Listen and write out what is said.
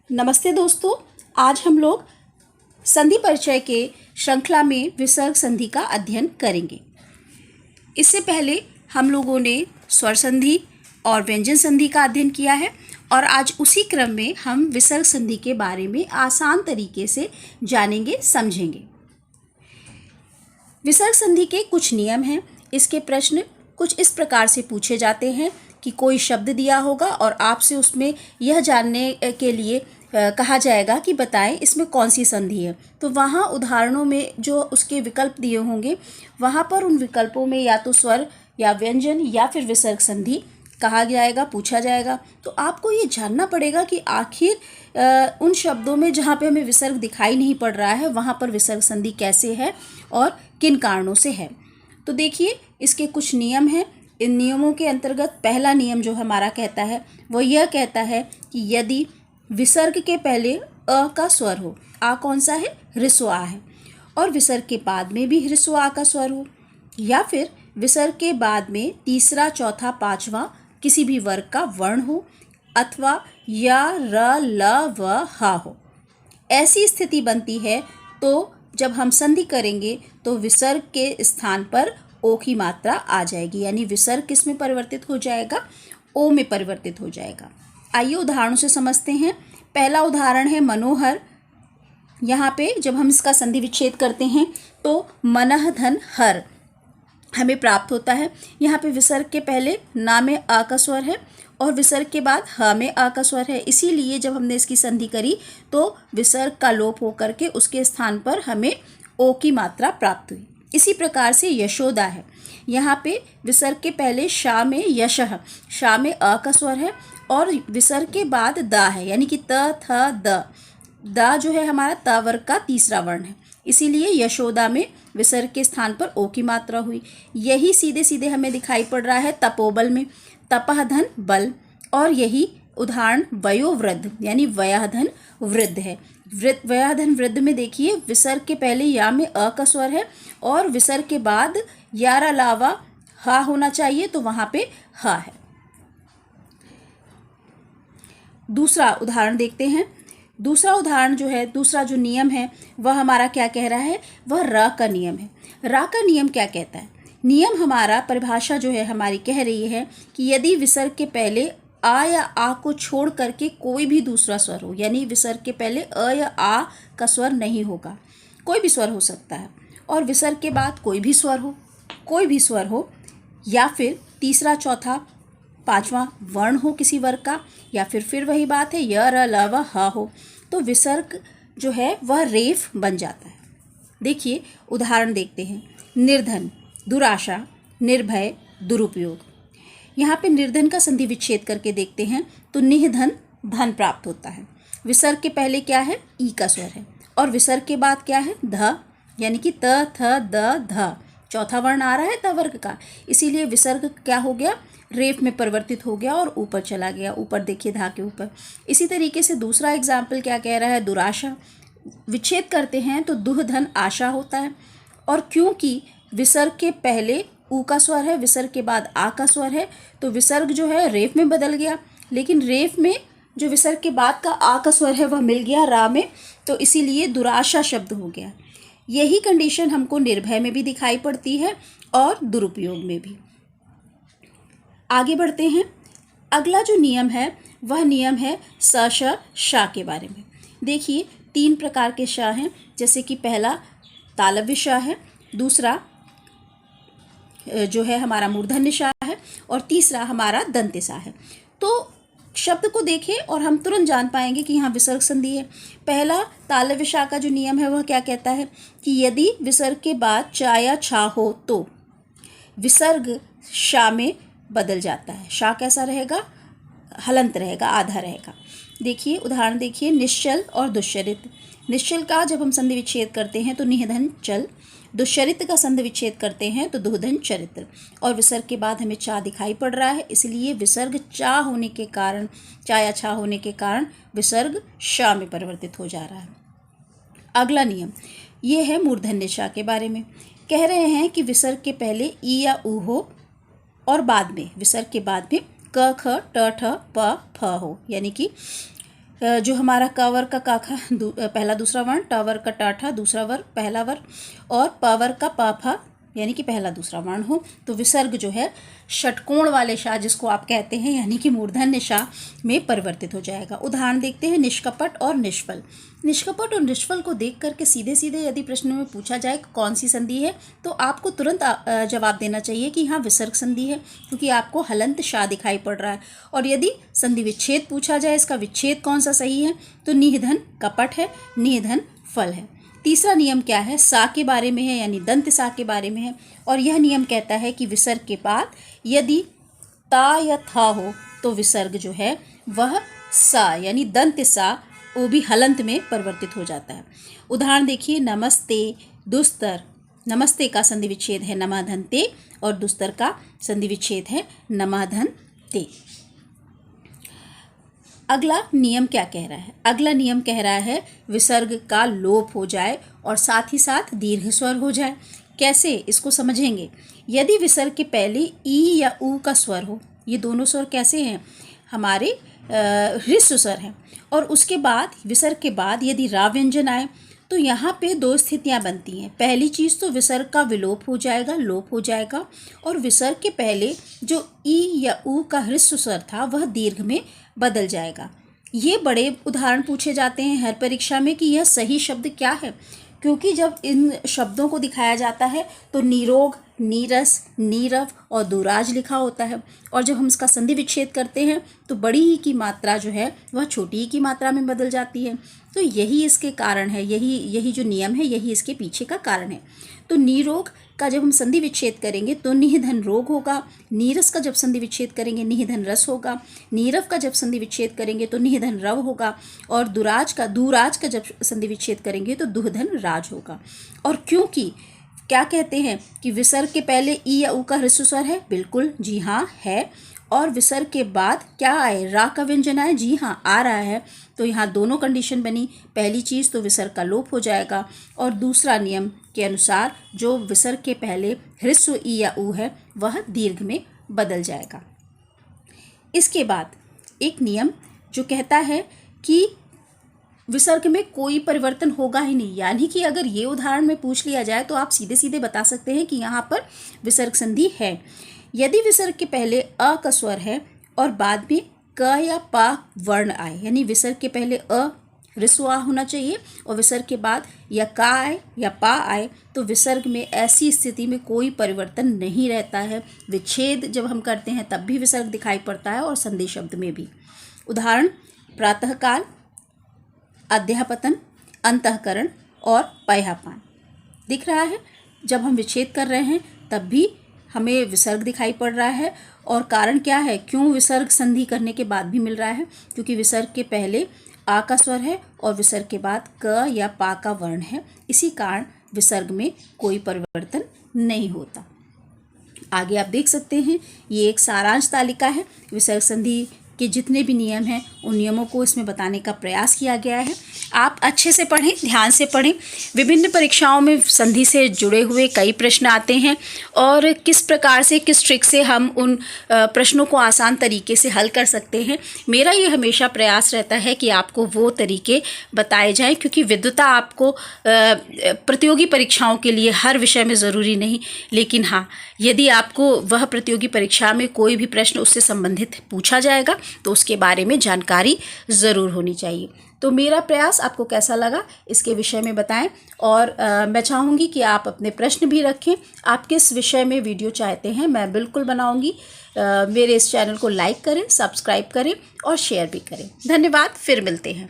नमस्ते दोस्तों। आज हम लोग संधि परिचय के श्रृंखला में विसर्ग संधि का अध्ययन करेंगे। इससे पहले हम लोगों ने स्वर संधि और व्यंजन संधि का अध्ययन किया है और आज उसी क्रम में हम विसर्ग संधि के बारे में आसान तरीके से जानेंगे, समझेंगे। विसर्ग संधि के कुछ नियम हैं। इसके प्रश्न कुछ इस प्रकार से पूछे जाते हैं कि कोई शब्द दिया होगा और आपसे उसमें यह जानने के लिए कहा जाएगा कि बताएं इसमें कौन सी संधि है। तो वहाँ उदाहरणों में जो उसके विकल्प दिए होंगे वहाँ पर उन विकल्पों में या तो स्वर या व्यंजन या फिर विसर्ग संधि कहा जाएगा, पूछा जाएगा। तो आपको ये जानना पड़ेगा कि आखिर उन शब्दों में जहाँ पे हमें विसर्ग दिखाई नहीं पड़ रहा है वहाँ पर विसर्ग संधि कैसे है और किन कारणों से है। तो देखिए, इसके कुछ नियम हैं। इन नियमों के अंतर्गत पहला नियम जो हमारा कहता है वो यह कहता है कि यदि विसर्ग के पहले अ का स्वर हो, आ कौन सा है, ह्रस्व आ है, और विसर्ग के बाद में भी ह्रस्व आ का स्वर हो, या फिर विसर्ग के बाद में तीसरा, चौथा, पांचवा किसी भी वर्ग का वर्ण हो, अथवा या, र, ल, व, ह हो, ऐसी स्थिति बनती है तो जब हम संधि करेंगे तो विसर्ग के स्थान पर ओ की मात्रा आ जाएगी, यानी विसर्ग किस में परिवर्तित हो जाएगा, ओ में परिवर्तित हो जाएगा। आइए उदाहरणों से समझते हैं। पहला उदाहरण है मनोहर। यहाँ पे जब हम इसका संधि विच्छेद करते हैं तो मनः धन हर हमें प्राप्त होता है। यहाँ पे विसर्ग के पहले ना में आ का स्वर है और विसर्ग के बाद ह में आ का स्वर है, इसीलिए जब हमने इसकी संधि करी तो विसर्ग का लोप होकर के उसके स्थान पर हमें ओ की मात्रा प्राप्त हुई। इसी प्रकार से यशोदा है। यहाँ पे विसर्ग के पहले शा में यशः, शा में अ का स्वर है और विसर्ग के बाद दा है, यानी कि त, थ, द। दा जो है हमारा त वर्ग का तीसरा वर्ण है, इसीलिए यशोदा में विसर्ग के स्थान पर ओ की मात्रा हुई। यही सीधे सीधे हमें दिखाई पड़ रहा है तपोबल में, तपः धन बल, और यही उदाहरण वयोवृद्ध यानी वयाधन वृद्ध है। वयाधन वृद्ध में देखिए विसर्ग के पहले या में अ का स्वर है और विसर्ग के बाद यार अलावा हा होना चाहिए, तो वहाँ पे हा है। दूसरा उदाहरण देखते हैं। दूसरा उदाहरण जो है, दूसरा जो नियम है वह हमारा क्या कह रहा है, वह र का नियम है। र का नियम क्या कहता है? नियम हमारा, परिभाषा जो है हमारी कह रही है कि यदि विसर्ग के पहले आ या आ को छोड़ करके कोई भी दूसरा स्वर हो, यानी विसर्ग के पहले अ या आ का स्वर नहीं होगा, कोई भी स्वर हो सकता है, और विसर्ग के बाद कोई भी स्वर हो, कोई भी स्वर हो, या फिर तीसरा, चौथा, पांचवा वर्ण हो किसी वर्ग का, या फिर वही बात है य, र, ल, व, ह हो, तो विसर्ग जो है वह रेफ बन जाता है। देखिए उदाहरण देखते हैं। निर्धन, दुराशा, निर्भय, दुरुपयोग। यहाँ पे निर्धन का संधि विच्छेद करके देखते हैं तो निधन धन प्राप्त होता है। विसर्ग के पहले क्या है, ई का स्वर है, और विसर्ग के बाद क्या है, ध, यानी कि त, थ, द, ध, चौथा वर्ण आ रहा है त वर्ग का, इसीलिए विसर्ग क्या हो गया, रेफ में परिवर्तित हो गया और ऊपर चला गया। ऊपर देखिए धा के ऊपर। इसी तरीके से दूसरा एग्जाम्पल क्या कह रहा है, दुराशा। विच्छेद करते हैं तो दुह धन आशा होता है, और क्योंकि विसर्ग के पहले ऊ का स्वर है, विसर्ग के बाद आ का स्वर है, तो विसर्ग जो है रेफ में बदल गया, लेकिन रेफ में जो विसर्ग के बाद का आ का स्वर है वह मिल गया रा में, तो इसीलिए दुराशा शब्द हो गया। यही कंडीशन हमको निर्भय में भी दिखाई पड़ती है और दुरुपयोग में भी। आगे बढ़ते हैं। अगला जो नियम है वह नियम है स, श, शा के बारे में। देखिए 3 प्रकार के शा हैं, जैसे कि पहला तालव्य शा है, दूसरा जो है हमारा मूर्धन्य शा है, और तीसरा हमारा दंत्य शा है। तो शब्द को देखें और हम तुरंत जान पाएंगे कि यहाँ विसर्ग संधि है। पहला तालव्य शा का जो नियम है वह क्या कहता है कि यदि विसर्ग के बाद चा या छा हो तो विसर्ग शा में बदल जाता है। शा कैसा रहेगा, हलंत रहेगा, आधा रहेगा। देखिए उदाहरण देखिए, निश्चल और दुश्चरित। निश्चल का जब हम संधि विच्छेद करते हैं तो निधन चल, दुश्चरित का संधि विच्छेद करते हैं तो दुहधन चरित्र, और विसर्ग के बाद हमें चा दिखाई पड़ रहा है, इसलिए विसर्ग चा होने के कारण, चा या छा होने के कारण विसर्ग शा में परिवर्तित हो जा रहा है। अगला नियम ये है मूर्धन्य शा के बारे में। कह रहे हैं कि विसर्ग के पहले ई या ऊ हो और बाद में, विसर्ग के बाद में क, ख, ट, ठ, प, फ हो, यानी कि जो हमारा क वर्ग का काखा पहला दूसरा वर्ण, ट वर्ग का टाठा दूसरा वर्ग पहला वर्ग, और प वर्ग का पाफा यानी कि पहला दूसरा वर्ण हो, तो विसर्ग जो है षटकोण वाले शाह जिसको आप कहते हैं यानी कि मूर्धन्य शाह में परिवर्तित हो जाएगा। उदाहरण देखते हैं निष्कपट और निष्फल। निष्कपट और निष्फल को देख करके सीधे सीधे यदि प्रश्न में पूछा जाए कौन सी संधि है, तो आपको तुरंत जवाब देना चाहिए कि हाँ विसर्ग संधि है, क्योंकि आपको हलंत शाह दिखाई पड़ रहा है। और यदि संधि विच्छेद पूछा जाए, इसका विच्छेद कौन सा सही है, तो निधन कपट है, निधन फल है। तीसरा नियम क्या है, सा के बारे में है, यानी दंत सा के बारे में है, और यह नियम कहता है कि विसर्ग के बाद यदि ता या था हो तो विसर्ग जो है वह सा यानी दंत सा वो भी हलंत में परिवर्तित हो जाता है। उदाहरण देखिए, नमस्ते दुस्तर। नमस्ते का संधि विच्छेद है नमाधन ते, और दुस्तर का संधि विच्छेद है नमाधन ते। अगला नियम क्या कह रहा है, अगला नियम कह रहा है विसर्ग का लोप हो जाए और साथ ही साथ दीर्घ स्वर हो जाए। कैसे, इसको समझेंगे। यदि विसर्ग के पहले ई या ऊ का स्वर हो, ये दोनों स्वर कैसे हैं, हमारे ह्रस्व स्वर हैं, और उसके बाद विसर्ग के बाद यदि रा व्यंजन आए, तो यहाँ पे दो स्थितियाँ बनती हैं। पहली चीज़ तो विसर्ग का विलोप हो जाएगा, लोप हो जाएगा, और विसर्ग के पहले जो ई या ऊ का ह्रस्व स्वर था वह दीर्घ में बदल जाएगा। ये बड़े उदाहरण पूछे जाते हैं हर परीक्षा में कि यह सही शब्द क्या है, क्योंकि जब इन शब्दों को दिखाया जाता है तो निरोग, नीरस, नीरव और दुराज लिखा होता है, और जब हम इसका संधि विच्छेद करते हैं तो बड़ी ही की मात्रा जो है वह छोटी ही की मात्रा में बदल जाती है। तो यही इसके कारण है, यही जो नियम है यही इसके पीछे का कारण है। तो निरोग का जब हम संधि विच्छेद करेंगे तो निधन रोग होगा, नीरस का जब संधि विच्छेद करेंगे निधन रस होगा, नीरव का जब संधि विच्छेद करेंगे तो निधन रव होगा, और दुराज का जब संधि विच्छेद करेंगे तो दुहधन राज होगा। और क्योंकि क्या कहते हैं कि विसर्ग के पहले ई या ऊ का ह्रस्व स्वर है, बिल्कुल जी हाँ है, और विसर्ग के बाद क्या आए, रा का व्यंजन आए, जी हाँ आ रहा है। तो यहाँ दोनों कंडीशन बनी, पहली चीज़ तो विसर्ग का लोप हो जाएगा, और दूसरा नियम के अनुसार जो विसर्ग के पहले ह्रस्व ई या ऊ है वह दीर्घ में बदल जाएगा। इसके बाद एक नियम जो कहता है कि विसर्ग में कोई परिवर्तन होगा ही नहीं, यानी कि अगर ये उदाहरण में पूछ लिया जाए तो आप सीधे सीधे बता सकते हैं कि यहाँ पर विसर्ग संधि है। यदि विसर्ग के पहले अ का स्वर है और बाद में क या पा वर्ण आए, यानी विसर्ग के पहले अ ह्रस्व आ होना चाहिए और विसर्ग के बाद या का आए या पा आए, तो विसर्ग में ऐसी स्थिति में कोई परिवर्तन नहीं रहता है। विच्छेद जब हम करते हैं तब भी विसर्ग दिखाई पड़ता है और संधि शब्द में भी। उदाहरण, प्रातःकाल, अध्यापतन, अंतःकरण और पह्यापान। दिख रहा है, जब हम विच्छेद कर रहे हैं तब भी हमें विसर्ग दिखाई पड़ रहा है। और कारण क्या है, क्यों विसर्ग संधि करने के बाद भी मिल रहा है, क्योंकि विसर्ग के पहले आ का स्वर है और विसर्ग के बाद क या पा का वर्ण है, इसी कारण विसर्ग में कोई परिवर्तन नहीं होता। आगे आप देख सकते हैं, ये एक सारांश तालिका है। विसर्ग संधि के जितने भी नियम हैं उन नियमों को इसमें बताने का प्रयास किया गया है। आप अच्छे से पढ़ें, ध्यान से पढ़ें। विभिन्न परीक्षाओं में संधि से जुड़े हुए कई प्रश्न आते हैं और किस प्रकार से, किस ट्रिक से हम उन प्रश्नों को आसान तरीके से हल कर सकते हैं। मेरा ये हमेशा प्रयास रहता है कि आपको वो तरीके बताए जाएं, क्योंकि विद्वता आपको प्रतियोगी परीक्षाओं के लिए हर विषय में ज़रूरी नहीं, लेकिन हाँ, यदि आपको वह प्रतियोगी परीक्षा में कोई भी प्रश्न उससे संबंधित पूछा जाएगा तो उसके बारे में जानकारी ज़रूर होनी चाहिए। तो मेरा प्रयास आपको कैसा लगा इसके विषय में बताएं, और मैं चाहूँगी कि आप अपने प्रश्न भी रखें। आप किस विषय में वीडियो चाहते हैं, मैं बिल्कुल बनाऊँगी। मेरे इस चैनल को लाइक करें, सब्सक्राइब करें और शेयर भी करें। धन्यवाद, फिर मिलते हैं।